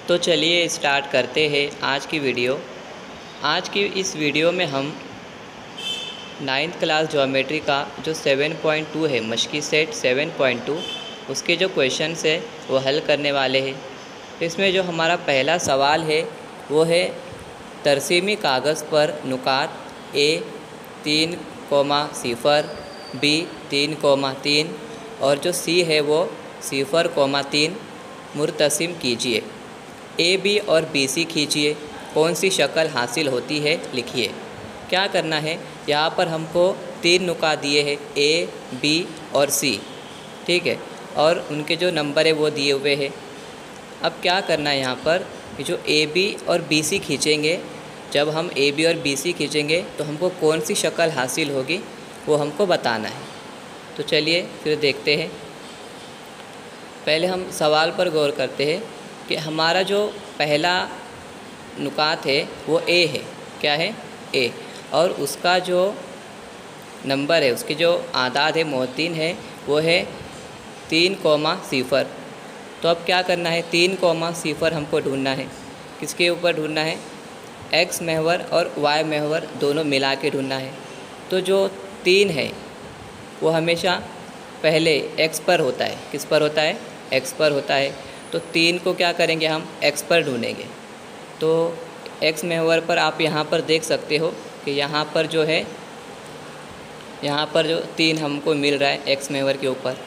तो चलिए स्टार्ट करते हैं आज की वीडियो। आज की इस वीडियो में हम 9th क्लास ज्योमेट्री का जो 7.2 है, मश्की सेट 7.2, उसके जो क्वेश्चंस है वो हल करने वाले हैं। इसमें जो हमारा पहला सवाल है वो है तरसीमी कागज़ पर नुकात A 3,0, B 3,3 और जो C है वो 0,3 मुर्तसिम कीजिए। ए बी और बी सी खींचिए, कौन सी शक्ल हासिल होती है लिखिए। क्या करना है, यहाँ पर हमको 3 नुकात दिए हैं ए बी और सी, ठीक है, और उनके जो नंबर है वो दिए हुए हैं। अब क्या करना है, यहाँ पर जो ए बी और बी सी खींचेंगे, जब हम ए बी और बी सी खींचेंगे तो हमको कौन सी शक्ल हासिल होगी वो हमको बताना है। तो चलिए फिर देखते हैं। पहले हम सवाल पर गौर करते हैं कि हमारा जो पहला नुकात है वो ए है। क्या है? ए। और उसका जो नंबर है, उसके जो आदाद है, मोहतीन है, वो है 3,0। तो अब क्या करना है, 3,0 हमको ढूंढना है। किसके ऊपर ढूंढना है? एक्स महवर और वाई महवर दोनों मिला के ढूंढना है। तो जो 3 है वो हमेशा पहले एक्स पर होता है। किस पर होता है? एक्स पर होता है। तो 3 को क्या करेंगे, हम एक्स पर ढूंढेंगे। तो एक्स महवर पर आप यहाँ पर देख सकते हो कि यहाँ पर जो है, यहाँ पर जो 3 हमको मिल रहा है एक्स महवर के ऊपर,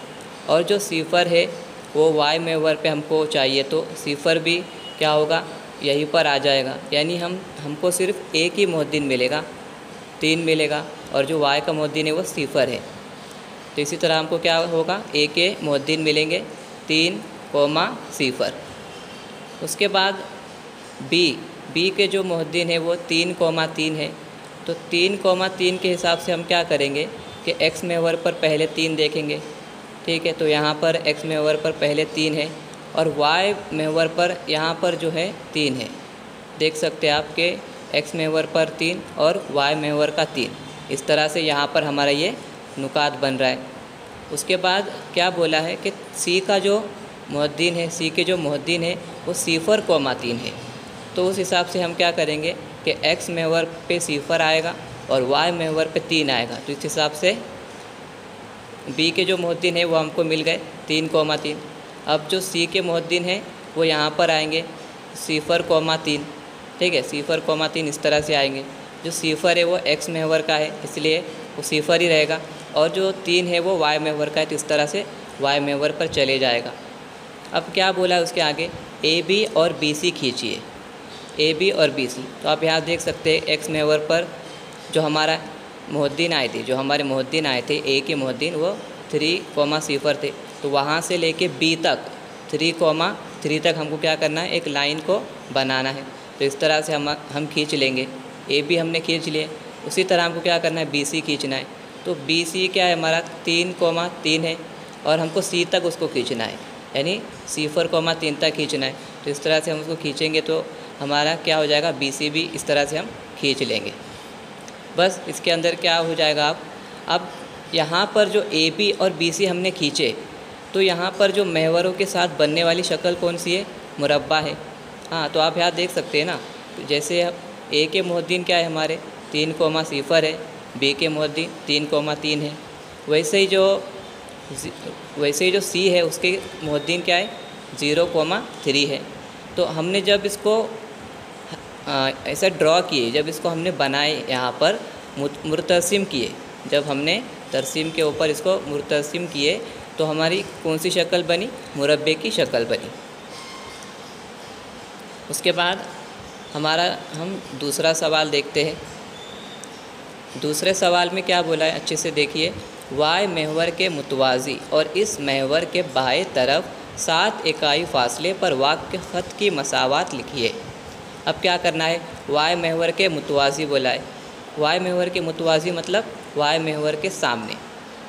और जो 0 है वो वाई महवर पे हमको चाहिए। तो 0 भी क्या होगा, यहीं पर आ जाएगा। यानी हमको सिर्फ एक ही मोहद्दिन मिलेगा, 3 मिलेगा, और जो वाई का मोहद्दिन है वो 0 है। तो इसी तरह हमको क्या होगा, ए के मोहद्दिन मिलेंगे 3,0। उसके बाद बी के जो मोहद्दिन है वो 3,3 है। तो 3,3 के हिसाब से हम क्या करेंगे कि एक्स महवर पर पहले 3 देखेंगे, ठीक है। तो यहाँ पर एक्स महवर पर पहले 3 है, और वाई महवर पर यहाँ पर जो है 3 है। देख सकते हैं आप कि एक्स महवर पर 3 और वाई महवर का 3। इस तरह से यहाँ पर हमारा ये नुकात बन रहा है। उसके बाद क्या बोला है कि सी का जो मोहद्दिन है, सी के जो मोहद्दिन है वो 0,3 है। तो उस हिसाब से हम क्या करेंगे कि एक्स महवर पे 0 आएगा और वाई महवर पे 3 आएगा। तो इस हिसाब से बी के जो मोहद्दिन है वो हमको मिल गए 3,3। अब जो सी के मोहद्दिन है वो यहाँ पर आएंगे 0,3, ठीक है, 0,3 इस तरह से आएंगे। जो 0 है वो एक्स महवर का है, इसलिए वो 0 ही रहेगा, और जो 3 है वो वाई महवर का है। तो इस तरह से वाई महवर पर चले जाएगा। अब क्या बोला है उसके आगे, ए बी और बी सी खींचिए। ए बी और बी सी, तो आप यहाँ देख सकते हैं एक्स महवर पर जो हमारा मोहद्दिन आए थे, जो हमारे मोहद्दिन आए थे ए के मोहद्दिन वो 3,0 थे। तो वहाँ से लेके बी तक 3,3 तक हमको क्या करना है, एक लाइन को बनाना है। तो इस तरह से हम खींच लेंगे। ए बी हमने खींच लिए, उसी तरह हमको क्या करना है, बी सी खींचना है। तो बी सी क्या है, हमारा 3,3 है, और हमको सी तक उसको खींचना है, यानी 0,3 तक खींचना है। तो इस तरह से हम उसको खींचेंगे तो हमारा क्या हो जाएगा, बी सी भी इस तरह से हम खींच लेंगे। बस इसके अंदर क्या हो जाएगा, अब यहाँ पर जो ए बी और बी सी हमने खींचे, तो यहाँ पर जो महवरों के साथ बनने वाली शक्ल कौन सी है, मुरब्बा है। हाँ, तो आप यहाँ देख सकते हैं ना, जैसे ए के मोहद्दिन क्या है हमारे 3,0 है, बी के मोहद्दिन 3,3 है, वैसे ही जो सी है उसके मोहद्दिन क्या है, 0,3 है। तो हमने जब इसको ऐसा ड्रॉ किए, जब इसको हमने बनाए, यहाँ पर मुर्तसिम किए, जब हमने तरसीम के ऊपर इसको मुर्तसिम किए, तो हमारी कौन सी शक्ल बनी, मुरब्बे की शक्ल बनी। उसके बाद हम दूसरा सवाल देखते हैं। दूसरे सवाल में क्या बोला है, अच्छे से देखिए। वाई महवर के मुतवाज़ी और इस महवर के बाएं तरफ 7 इकाई फासले पर वाक्य ख़त की मसावत लिखिए। अब क्या करना है, वाई महवर के मुतवाज़ी बोला है। वाई महवर के मुतवाज़ी मतलब वाई महवर के सामने।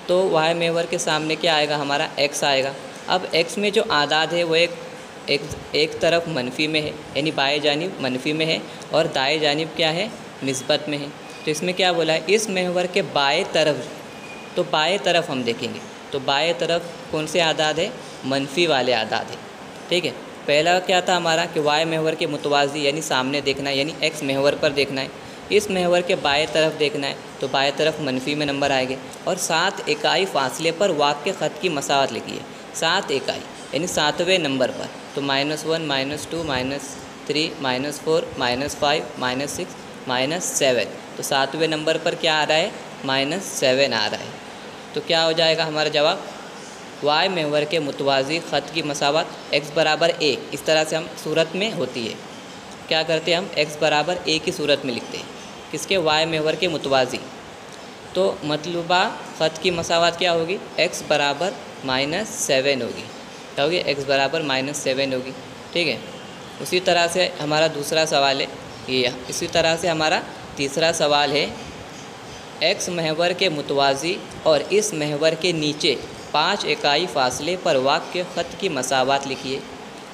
तो वाई महवर के सामने क्या आएगा, हमारा एक्स आएगा। अब एक्स में जो आदाद है वो एक तरफ मनफी में है, यानी बाएं जानिब मनफी में है, और दाएं जानिब क्या है, निस्बत में है। तो इसमें क्या बोला है, इस महवर के बाएं तरफ, तो बाएं तरफ हम देखेंगे तो बाएं तरफ कौन से आदाद है, मनफी वाले आदाद है, ठीक है। पहला क्या था हमारा कि y महवर के मुतवाज़ी यानी सामने देखना है, यानी x महवर पर देखना है। इस महवर के बाएं तरफ देखना है तो बाएं तरफ मनफी में नंबर आएंगे। और 7 इकाई फासले पर वाक़ ख़त की मसावत लिखिए, 7 इकाई यानी 7वें नंबर पर। तो -1, -2, -3, -4, -5, -6, -7। तो 7वें नंबर पर क्या आ रहा है? -7 आ रहा है। तो क्या हो जाएगा हमारा जवाब? y महवर के मुतवाज़ी ख़त की मसावत x बराबर a, इस तरह से हम सूरत में होती है। क्या करते हैं हम? x बराबर a की सूरत में लिखते हैं, किसके? y महवर के मुतवाज़ी। तो मतलूबा ख़त की मसावत क्या होगी? x बराबर -7 होगी। क्या होगी? x बराबर -7 होगी। ठीक है। उसी तरह से हमारा दूसरा सवाल है ये। इसी तरह से हमारा तीसरा सवाल है, x महवर के मुतवाज़ी और इस महवर के नीचे 5 इकाई फासले पर वाक़ ख़त की मसावत लिखिए।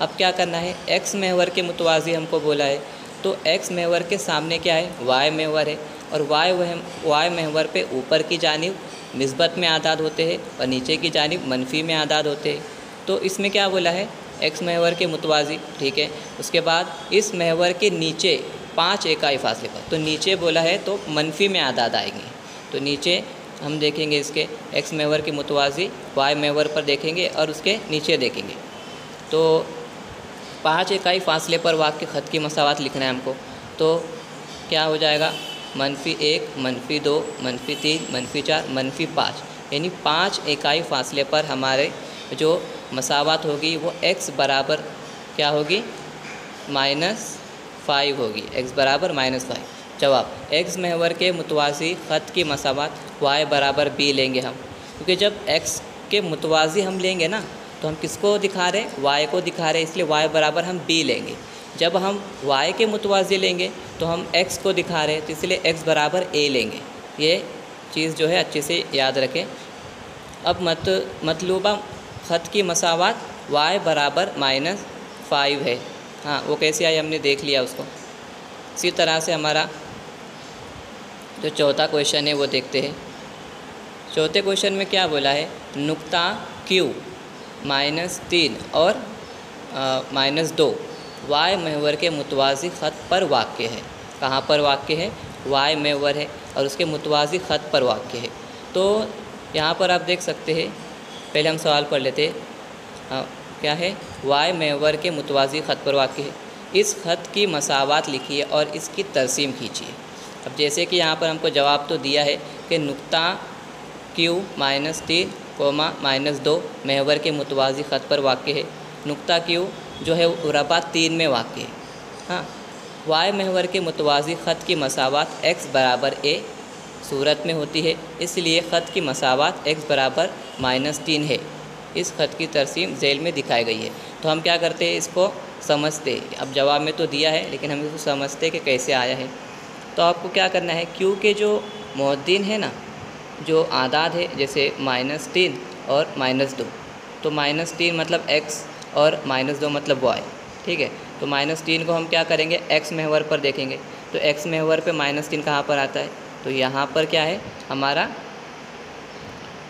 अब क्या करना है? x महवर के मुतवाज़ी हमको बोला है, तो x महवर के सामने क्या है? y महवर है, और y महवर पे ऊपर की जानिब निस्बत में आदाद होते हैं और नीचे की जानिब मनफी में आदाद होते हैं। तो इसमें क्या बोला है? x महवर के मुतवाज़ी। ठीक है। उसके बाद इस महवर के नीचे 5 इकाई फासले पर, तो नीचे बोला है तो मनफी में आदाद आएंगे। तो नीचे हम देखेंगे इसके x महवर के मुतवाज़ी y महवर पर देखेंगे और उसके नीचे देखेंगे। तो 5 इकाई फासले पर वाक़ ख़त की मसावत लिखना है हमको। तो क्या हो जाएगा? -1, -2, -3, -4, -5, यानी 5 इकाई फासले पर हमारे जो मसावत होगी वो x बराबर क्या होगी? -5 होगी। x बराबर -5। जवाब, x महवर के मुतवाज़ी ख़त की मसावत y बराबर b लेंगे हम, क्योंकि जब x के मुतवाज़ी हम लेंगे ना तो हम किसको दिखा रहे हैं? y को दिखा रहे हैं, इसलिए y बराबर हम b लेंगे। जब हम y के मुतवाज़ी लेंगे तो हम x को दिखा रहे हैं, तो इसलिए x बराबर a लेंगे। ये चीज़ जो है अच्छे से याद रखें। अब मतलूबा ख़त की मसावत y बराबर -5 है। हाँ, वो कैसे आई हमने देख लिया उसको। इसी तरह से हमारा जो चौथा क्वेश्चन है वो देखते हैं। चौथे क्वेश्चन में क्या बोला है? नुक्ता Q -3 और -2 y महवर के मुतवाज़ी ख़त पर वाक़ है। कहाँ पर वाक़ है? y महवर है और उसके मुतवाज़ी ख़त पर वाक़ है। तो यहाँ पर आप देख सकते हैं, पहले हम सवाल पढ़ लेते हैं। क्या है? y महवर के मुतवाज़ी ख़त पर वाक़ है। इस ख़त की मसावत लिखिए और इसकी तरसीम खींचिए। अब जैसे कि यहाँ पर हमको जवाब तो दिया है कि नुक्ता Q -3, -2 महवर के मुतवाज़ी ख़त पर वाक़ है। नुक्ता Q जो है मुरबा 3 में वाक़ है। हाँ, y महवर के मुतवाज़ी ख़त की मसावत x बराबर a सूरत में होती है, इसलिए ख़त की मसावत x बराबर -3 है। इस ख़त की तरसीम झेल में दिखाई गई है। तो हम क्या करते हैं? इसको समझते। अब जवाब में तो दिया है लेकिन हम इसको समझते कि कैसे आया है। तो आपको क्या करना है? Q के जो मुअद्दिन है ना, जो आदाद है, जैसे -3 और -2, तो -3 मतलब x और -2 मतलब y। ठीक है। तो -3 को हम क्या करेंगे? x महवर पर देखेंगे। तो x महवर पे -3 कहाँ पर आता है? तो यहाँ पर क्या है हमारा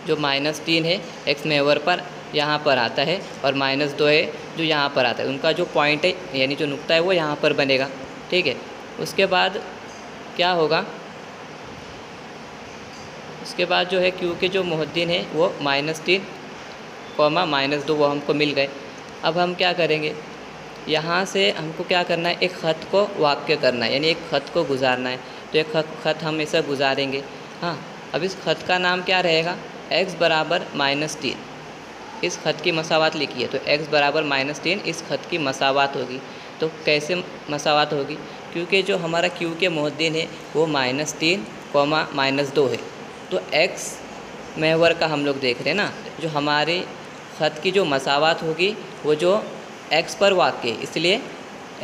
जो -3 है x महवर पर यहाँ पर आता है, और -2 है जो यहाँ पर आता है। उनका जो पॉइंट है यानी जो नुक्ता है वो यहाँ पर बनेगा। ठीक है। उसके बाद क्या होगा? उसके बाद जो है Q के जो मुअद्दिन है वो -3, -2 वो हमको मिल गए। अब हम क्या करेंगे? यहाँ से हमको क्या करना है? एक ख़त को वाक़ करना है, यानी एक ख़त को गुजारना है। तो एक ख़त हम ऐसा गुजारेंगे। हाँ, अब इस ख़त का नाम क्या रहेगा? x बराबर -3। इस ख़त की मसावत लिखिए। तो x बराबर -3 इस ख़त की मसावत होगी। तो कैसे मसावत होगी? क्योंकि जो हमारा Q के मुअद्दिन है वो -3, -2 है। तो x महवर का हम लोग देख रहे हैं ना, जो हमारे ख़त की जो मसावत होगी वो जो x पर वाक़ है, इसलिए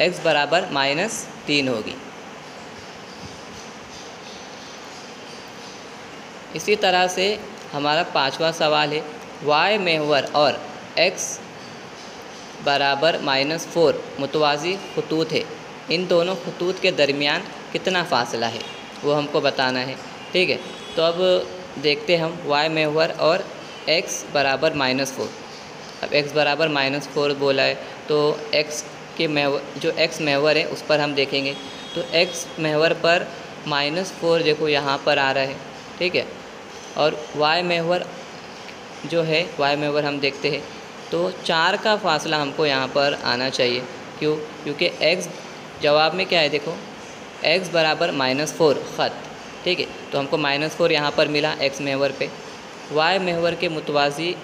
x बराबर -3 होगी। इसी तरह से हमारा पांचवा सवाल है, y महवर और x बराबर -4 मुतवाज़ी खतूत है। इन दोनों खतूत के दरमियान कितना फ़ासला है वो हमको बताना है। ठीक है। तो अब देखते हम y महवर और x बराबर -4। अब x बराबर -4 बोला है तो एक्स के जो एक्स महवर है उस पर हम देखेंगे। तो एक्स महवर पर -4 देखो यहाँ पर आ रहा है, ठीक है। और वाई महवर जो है, वाई महवर हम देखते हैं तो 4 का फासला हमको यहाँ पर आना चाहिए। क्यों? क्योंकि एक्स जवाब में क्या है, देखो x बराबर -4 ख़त, ठीक है। तो हमको -4 यहाँ पर मिला एक्स महवर पे। वाई महवर के मुतवाज़ी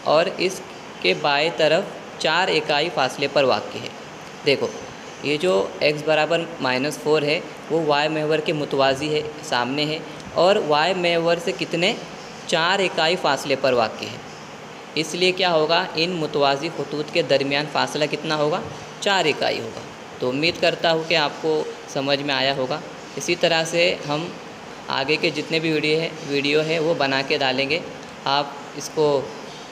और इसके बाएं तरफ 4 इकाई फासले पर वाक़ई है। देखो ये जो x बराबर -4 है वो वाई महवर के मुतवाज़ी है, सामने है, और वाई महवर से कितने 4 इकाई फासले पर वाक़ई है। इसलिए क्या होगा, इन मुतवाज़ी खतूत के दरमियान फ़ासला कितना होगा, 4 इकाई होगा। तो उम्मीद करता हूँ कि आपको समझ में आया होगा। इसी तरह से हम आगे के जितने भी वीडियो है वो बना के डालेंगे। आप इसको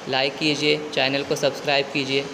लाइक कीजिए, चैनल को सब्सक्राइब कीजिए।